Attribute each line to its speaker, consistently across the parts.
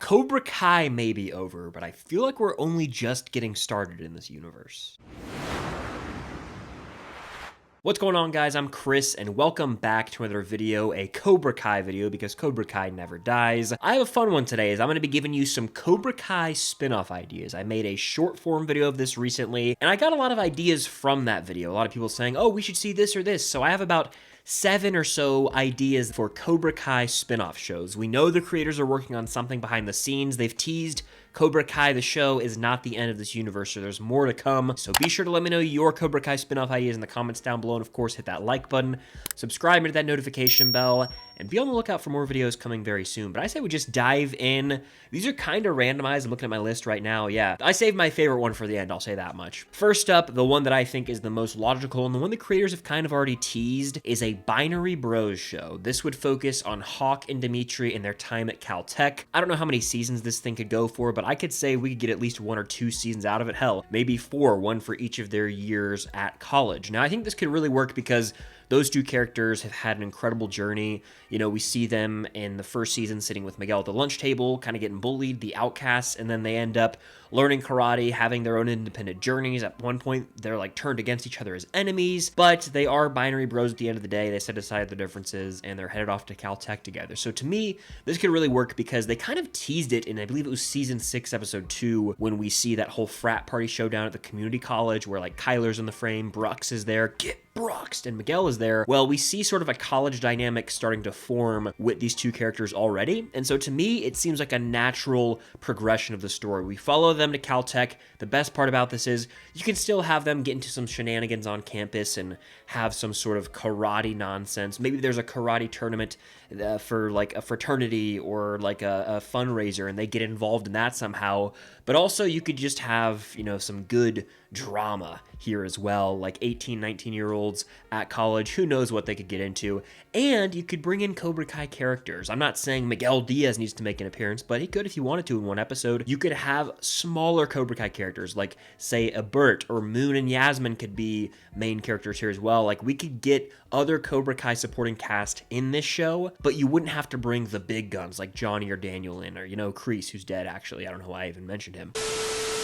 Speaker 1: Cobra Kai may be over, but I feel like we're only just getting started in this universe. What's going on, guys? I'm Chris, and welcome back to another video, a Cobra Kai video, because Cobra Kai never dies. I have a fun one today, as I'm going to be giving you some Cobra Kai spin-off ideas. I made a short-form video of this recently, and I got a lot of ideas from that video. A lot of people saying, oh, we should see this or this, so I have about 7 or so ideas for Cobra Kai spin-off shows. We know the creators are working on something behind the scenes. They've teased Cobra Kai, the show, is not the end of this universe, so there's more to come. So be sure to let me know your Cobra Kai spin-off ideas in the comments down below, and of course, hit that like button, subscribe, and hit that notification bell, and be on the lookout for more videos coming very soon. But I say we just dive in. These are kind of randomized. I'm looking at my list right now. Yeah, I saved my favorite one for the end, I'll say that much. First up, the one that I think is the most logical, and the one the creators have kind of already teased, is a Binary Bros show. This would focus on Hawk and Dimitri and their time at Caltech. I don't know how many seasons this thing could go for, but I could say we could get at least 1 or 2 seasons out of it. Hell, maybe 4, one for each of their years at college. Now, I think this could really work because those two characters have had an incredible journey. You know, we see them in the first season sitting with Miguel at the lunch table, kind of getting bullied, the outcasts, and then they end up learning karate, having their own independent journeys. At one point, they're like turned against each other as enemies, but they are binary bros at the end of the day. They set aside their differences and they're headed off to Caltech together. So to me, this could really work because they kind of teased it in, I believe it was season 6, episode 2, when we see that whole frat party showdown at the community college where like Kyler's in the frame, Brooks is there, get Brooks, and Miguel is there. Well, we see sort of a college dynamic starting to form with these two characters already. And so to me, it seems like a natural progression of the story. We follow them to Caltech. The best part about this is you can still have them get into some shenanigans on campus and have some sort of karate nonsense. Maybe there's a karate tournament for like a fraternity or like a fundraiser and they get involved in that somehow. But also you could just have, you know, some good drama here as well, like 18, 19-year-olds at college, who knows what they could get into. And you could bring in Cobra Kai characters. I'm not saying Miguel Diaz needs to make an appearance, but he could if you wanted to in one episode. You could have smaller Cobra Kai characters, like say a Bert or Moon and Yasmin could be main characters here as well. Like we could get other Cobra Kai supporting cast in this show, but you wouldn't have to bring the big guns like Johnny or Daniel in, or, you know, Kreese, who's dead actually. I don't know why I even mentioned him.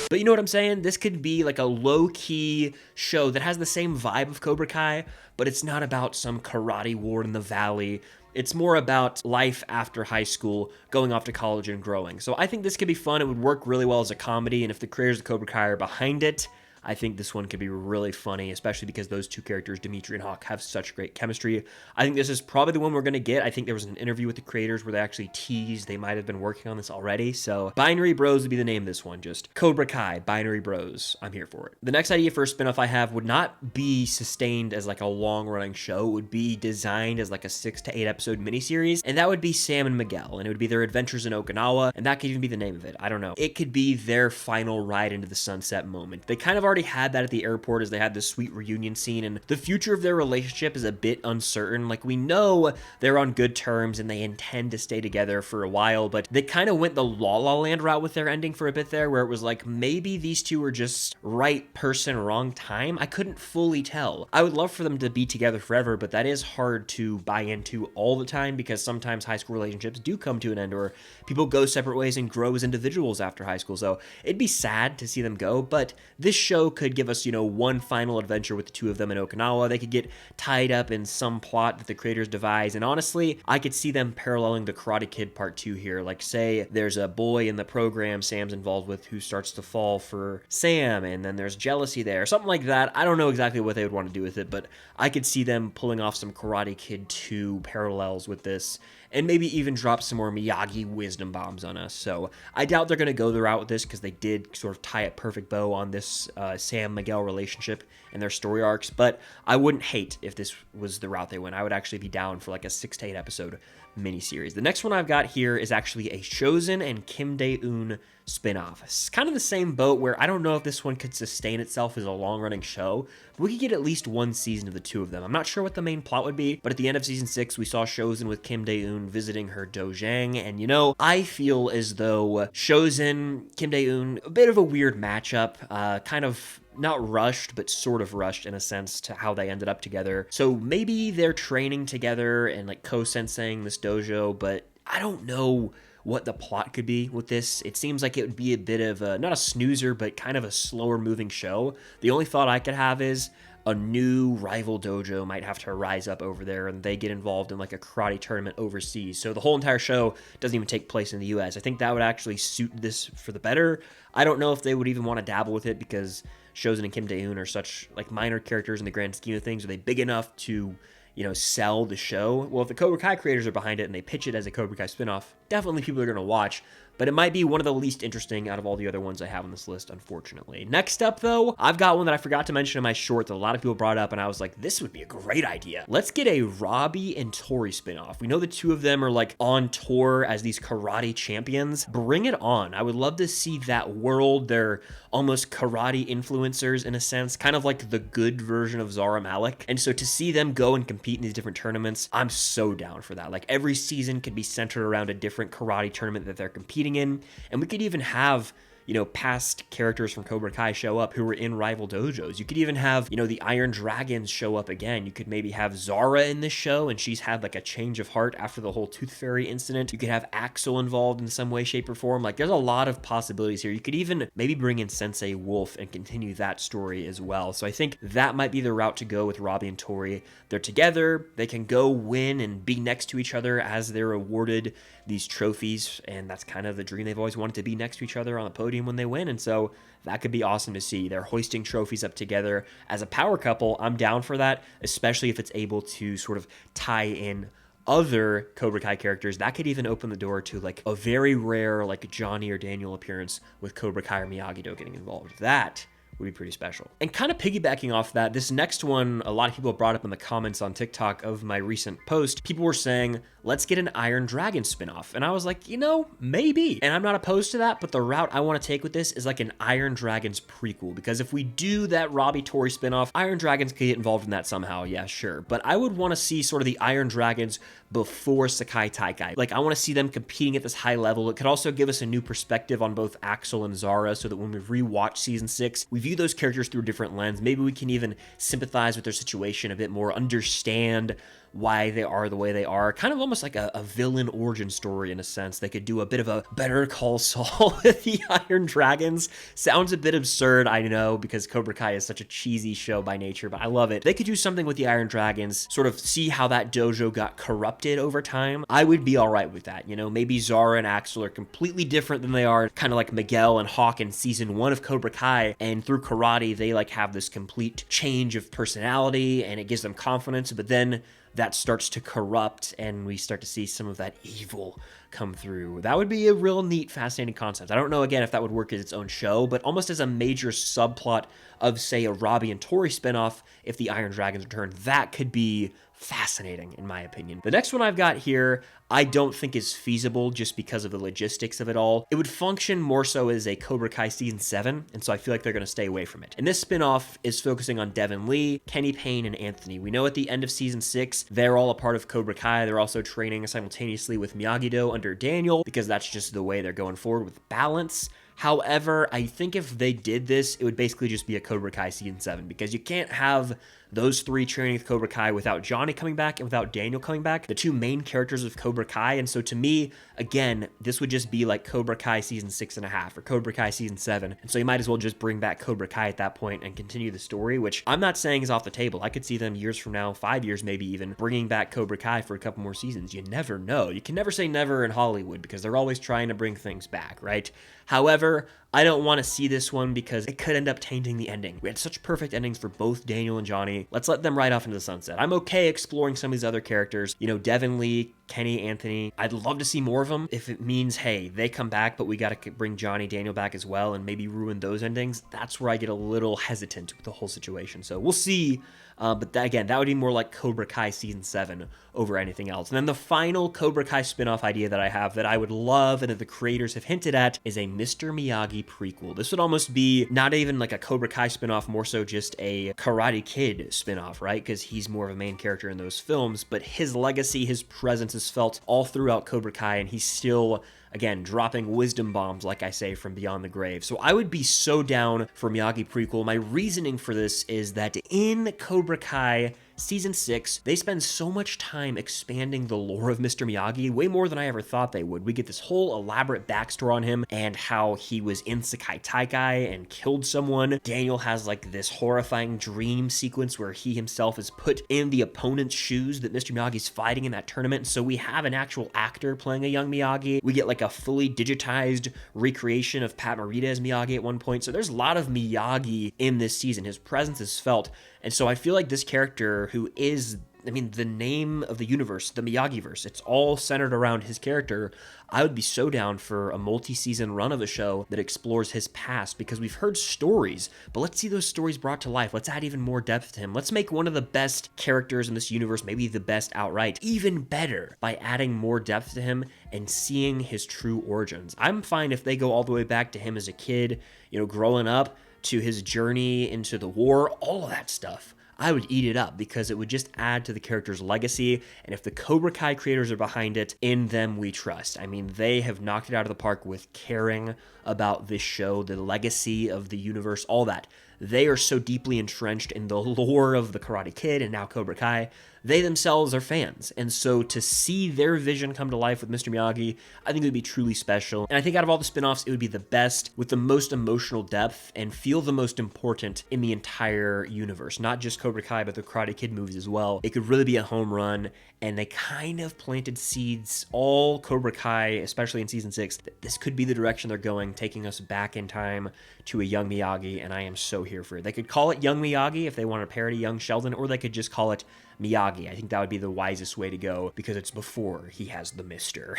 Speaker 1: But you know what I'm saying? This could be like a low-key show that has the same vibe of Cobra Kai, but it's not about some karate war in the valley. It's more about life after high school, going off to college and growing. So I think this could be fun. It would work really well as a comedy, and if the creators of Cobra Kai are behind it, I think this one could be really funny, especially because those two characters, Dimitri and Hawk, have such great chemistry. I think this is probably the one we're going to get. I think there was an interview with the creators where they actually teased they might have been working on this already. So Binary Bros would be the name of this one. Just Cobra Kai, Binary Bros. I'm here for it. The next idea for a spinoff I have would not be sustained as like a long-running show. It would be designed as like a 6 to 8 episode miniseries, and that would be Sam and Miguel, and it would be their adventures in Okinawa, and that could even be the name of it. I don't know. It could be their final ride into the sunset moment. They kind of already had that at the airport as they had this sweet reunion scene, and the future of their relationship is a bit uncertain. Like, we know they're on good terms and they intend to stay together for a while, but they kind of went the La La Land route with their ending for a bit there, where it was like maybe these two were just right person, wrong time. I couldn't fully tell. I would love for them to be together forever, but that is hard to buy into all the time because sometimes high school relationships do come to an end, or people go separate ways and grow as individuals after high school. So it'd be sad to see them go, but this show could give us, you know, one final adventure with the two of them in Okinawa. They could get tied up in some plot that the creators devise, and honestly, I could see them paralleling the Karate Kid Part 2 here. Like, say there's a boy in the program Sam's involved with who starts to fall for Sam, and then there's jealousy there, something like that. I don't know exactly what they would want to do with it, but I could see them pulling off some Karate Kid 2 parallels with this, and maybe even drop some more Miyagi wisdom bombs on us. So I doubt they're going to go the route with this because they did sort of tie a perfect bow on this Sam-Miguel relationship and their story arcs, but I wouldn't hate if this was the route they went. I would actually be down for like a 6 to 8 episode miniseries. The next one I've got here is actually a Chosen and Kim Dae-eun spinoff. It's kind of the same boat where I don't know if this one could sustain itself as a long-running show, but we could get at least 1 season of the two of them. I'm not sure what the main plot would be, but at the end of season 6, we saw Chosen with Kim Dae-eun visiting her dojang, and you know, I feel as though Chosen, Kim Dae-eun, a bit of a weird matchup, kind of not rushed, but sort of rushed in a sense to how they ended up together. So maybe they're training together and like co-senseiing this dojo, but I don't know what the plot could be with this. It seems like it would be a bit of a, not a snoozer, but kind of a slower moving show. The only thought I could have is a new rival dojo might have to rise up over there and they get involved in like a karate tournament overseas. So the whole entire show doesn't even take place in the US. I think that would actually suit this for the better. I don't know if they would even want to dabble with it because Shozen and Kim Dae-eun are such like minor characters in the grand scheme of things. Are they big enough to, you know, sell the show? Well, if the Cobra Kai creators are behind it and they pitch it as a Cobra Kai spinoff, definitely people are going to watch. But it might be one of the least interesting out of all the other ones I have on this list, unfortunately. Next up, though, I've got one that I forgot to mention in my short that a lot of people brought up, and I was like, this would be a great idea. Let's get a Robbie and Tori spinoff. We know the two of them are like on tour as these karate champions. Bring it on. I would love to see that world. They're almost karate influencers in a sense, kind of like the good version of Zara Malik. And so to see them go and compete in these different tournaments, I'm so down for that. Like every season could be centered around a different karate tournament that they're competing in, and we could even have, you know, past characters from Cobra Kai show up who were in rival dojos. You could even have, you know, the Iron Dragons show up again. You could maybe have Zara in this show and she's had like a change of heart after the whole Tooth Fairy incident. You could have Axel involved in some way, shape, or form. Like there's a lot of possibilities here. You could even maybe bring in Sensei Wolf and continue that story as well. So I think that might be the route to go with Robbie and Tori. They're together. They can go win and be next to each other as they're awarded these trophies, and that's kind of the dream. They've always wanted to be next to each other on the podium when they win, and so that could be awesome to see. They're hoisting trophies up together as a power couple. I'm down for that, especially if it's able to sort of tie in other Cobra Kai characters. That could even open the door to like a very rare like Johnny or Daniel appearance with Cobra Kai or Miyagi-Do getting involved. That would be pretty special. And kind of piggybacking off that, this next one, a lot of people brought up in the comments on TikTok of my recent post. People were saying, let's get an Iron Dragon spinoff. And I was like, you know, maybe. And I'm not opposed to that, but the route I want to take with this is like an Iron Dragons prequel. Because if we do that Robbie Tori spinoff, Iron Dragons could get involved in that somehow. Yeah, sure. But I would want to see sort of the Iron Dragons before Sekai Taikai. Like I want to see them competing at this high level. It could also give us a new perspective on both Axel and Zara so that when we rewatch season 6, we view those characters through a different lens. Maybe we can even sympathize with their situation a bit more, understand why they are the way they are. Kind of almost like a villain origin story in a sense. They could do a bit of a Better Call Saul with the Iron Dragons. Sounds a bit absurd, I know, because Cobra Kai is such a cheesy show by nature, but I love it. They could do something with the Iron Dragons, sort of see how that dojo got corrupted over time. I would be all right with that. You know, maybe Zara and Axel are completely different than they are, kind of like Miguel and Hawk in season 1 of Cobra Kai, and through karate, they like have this complete change of personality and it gives them confidence, but then that starts to corrupt and we start to see some of that evil come through. That would be a real neat, fascinating concept. I don't know, again, if that would work as its own show, but almost as a major subplot of, say, a Robbie and Tori spinoff, if the Iron Dragons return, that could be fascinating, in my opinion. The next one I've got here, I don't think is feasible just because of the logistics of it all. It would function more so as a Cobra Kai season 7, and so I feel like they're going to stay away from it. And this spinoff is focusing on Devin Lee, Kenny Payne, and Anthony. We know at the end of season 6, they're all a part of Cobra Kai. They're also training simultaneously with Miyagi-Do under Daniel, because that's just the way they're going forward with balance. However, I think if they did this, it would basically just be a Cobra Kai season 7, because you can't have those three training with Cobra Kai without Johnny coming back and without Daniel coming back, the two main characters of Cobra Kai. And so to me, again, this would just be like Cobra Kai season 6.5 or Cobra Kai season 7. And so you might as well just bring back Cobra Kai at that point and continue the story, which I'm not saying is off the table. I could see them years from now, 5 years maybe even, bringing back Cobra Kai for a couple more seasons. You never know. You can never say never in Hollywood because they're always trying to bring things back, right? However, I don't want to see this one because it could end up tainting the ending. We had such perfect endings for both Daniel and Johnny. Let's let them ride off into the sunset. I'm okay exploring some of these other characters. You know, Devin Lee, Kenny, Anthony. I'd love to see more of them. If it means, hey, they come back, but we got to bring Johnny, Daniel back as well and maybe ruin those endings, that's where I get a little hesitant with the whole situation. So we'll see. But again, that would be more like Cobra Kai season 7 over anything else. And then the final Cobra Kai spinoff idea that I have that I would love and that the creators have hinted at is a Mr. Miyagi prequel. This would almost be not even like a Cobra Kai spinoff, more so just a Karate Kid spinoff, right? Because he's more of a main character in those films, but his legacy, his presence is felt all throughout Cobra Kai, and he's still, again, dropping wisdom bombs, like I say, from beyond the grave. So I would be so down for Miyagi prequel. My reasoning for this is that in Cobra Kai Season 6, they spend so much time expanding the lore of Mr. Miyagi, way more than I ever thought they would. We get this whole elaborate backstory on him and how he was in Sekai Taikai and killed someone. Daniel has like this horrifying dream sequence where he himself is put in the opponent's shoes that Mr. Miyagi's fighting in that tournament. So we have an actual actor playing a young Miyagi. We get like a fully digitized recreation of Pat Morita as Miyagi at one point. So there's a lot of Miyagi in this season. His presence is felt. And so I feel like this character, who is, I mean, the name of the universe, the Miyagi-verse, it's all centered around his character. I would be so down for a multi-season run of a show that explores his past, because we've heard stories, but let's see those stories brought to life. Let's add even more depth to him. Let's make one of the best characters in this universe, maybe the best outright, even better by adding more depth to him and seeing his true origins. I'm fine if they go all the way back to him as a kid, you know, growing up, to his journey into the war, all of that stuff. I would eat it up because it would just add to the character's legacy. And if the Cobra Kai creators are behind it, in them we trust. I mean, they have knocked it out of the park with caring about this show, the legacy of the universe, all that. They are so deeply entrenched in the lore of the Karate Kid and now Cobra Kai. They themselves are fans. And so to see their vision come to life with Mr. Miyagi, I think it would be truly special. And I think out of all the spin-offs, it would be the best with the most emotional depth and feel the most important in the entire universe. Not just Cobra Kai, but the Karate Kid movies as well. It could really be a home run. And they kind of planted seeds all Cobra Kai, especially in season 6, that this could be the direction they're going, taking us back in time to a young Miyagi, and I am so here for it. They could call it Young Miyagi if they want to parody Young Sheldon, or they could just call it Miyagi. I think that would be the wisest way to go, because it's before he has the Mister.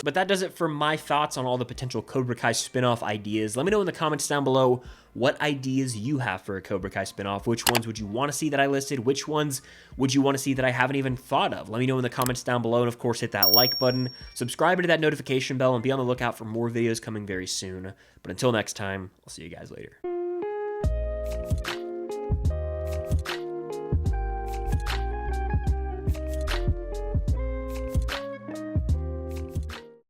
Speaker 1: But that does it for my thoughts on all the potential Cobra Kai spin-off ideas. Let me know in the comments down below what ideas you have for a Cobra Kai spin-off. Which ones would you want to see that I listed? Which ones would you want to see that I haven't even thought of? Let me know in the comments down below, and of course hit that like button, subscribe to that notification bell, and be on the lookout for more videos coming very soon. But until next time, I'll see you guys later.